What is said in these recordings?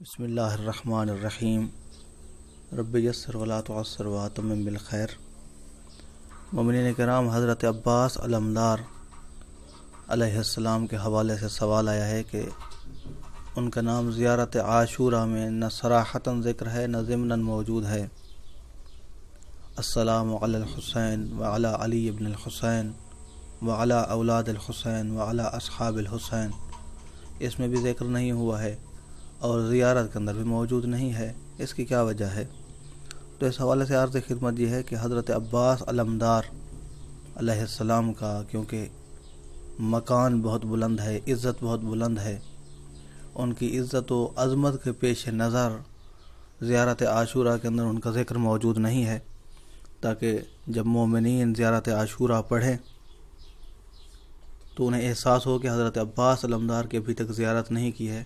بسم اللہ الرحمن الرحیم رب یسر ولا تعسر واتمم بالخیر۔ مومنین کرام، حضرت عباس علمدار علیہ السلام کے حوالے سے سوال آیا ہے کہ ان کا نام زیارت عاشورہ میں نہ صراحتاً ذکر ہے نہ ضمناً موجود ہے۔ السلام علی الحسین وعلی علی ابن الحسین وعلی اولاد الحسین وعلی اصحاب الحسین، اس میں بھی ذکر نہیں ہوا ہے اور زیارت کے اندر بھی موجود نہیں ہے۔ اس کی کیا وجہ ہے؟ تو اس حوالے سے عرض خدمت یہ ہے کہ حضرت عباس علمدار علیہ السلام کا کیونکہ مکان بہت بلند ہے، عزت بہت بلند ہے، ان کی عزت و عظمت کے پیش نظر زیارت عاشورہ کے اندر ان کا ذکر موجود نہیں ہے، تاکہ جب مومنین زیارت عاشورہ پڑھیں تو انہیں احساس ہو کہ حضرت عباس علمدار کی ابھی تک زیارت نہیں کی ہے،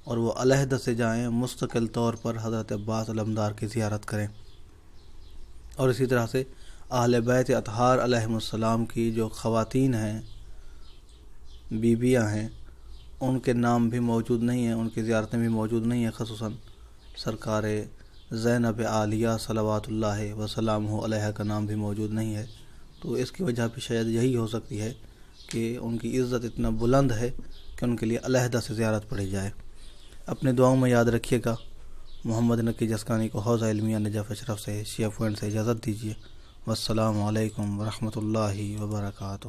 اور وہ علیحدہ سے جائیں، مستقل طور پر حضرت عباس علمدار کی زیارت کریں۔ اور اسی طرح سے اہل بیت اطہار علیہم السلام کی جو خواتین ہیں، بیویاں ہیں، ان کے نام بھی موجود نہیں ہیں، ان کی زیارتیں بھی موجود نہیں ہیں، خصوصاً سرکار زینب عالیہ صلوات اللہ وسلامہ علیہ کا نام بھی موجود نہیں ہے۔ تو اس کی وجہ بھی شاید یہی ہو سکتی ہے کہ ان کی عزت اتنا بلند ہے کہ ان کے لیے علیحدہ سے زیارت پڑھی جائے۔ اپنے دعاؤں میں یاد رکھیے گا۔ محمد نقی جسکانی کو حوزہ علمیہ نجف اشرف سے شیعہ پوائنٹ سے اجازت دیجیے۔ والسلام علیکم ورحمۃ اللہ وبرکاتہ۔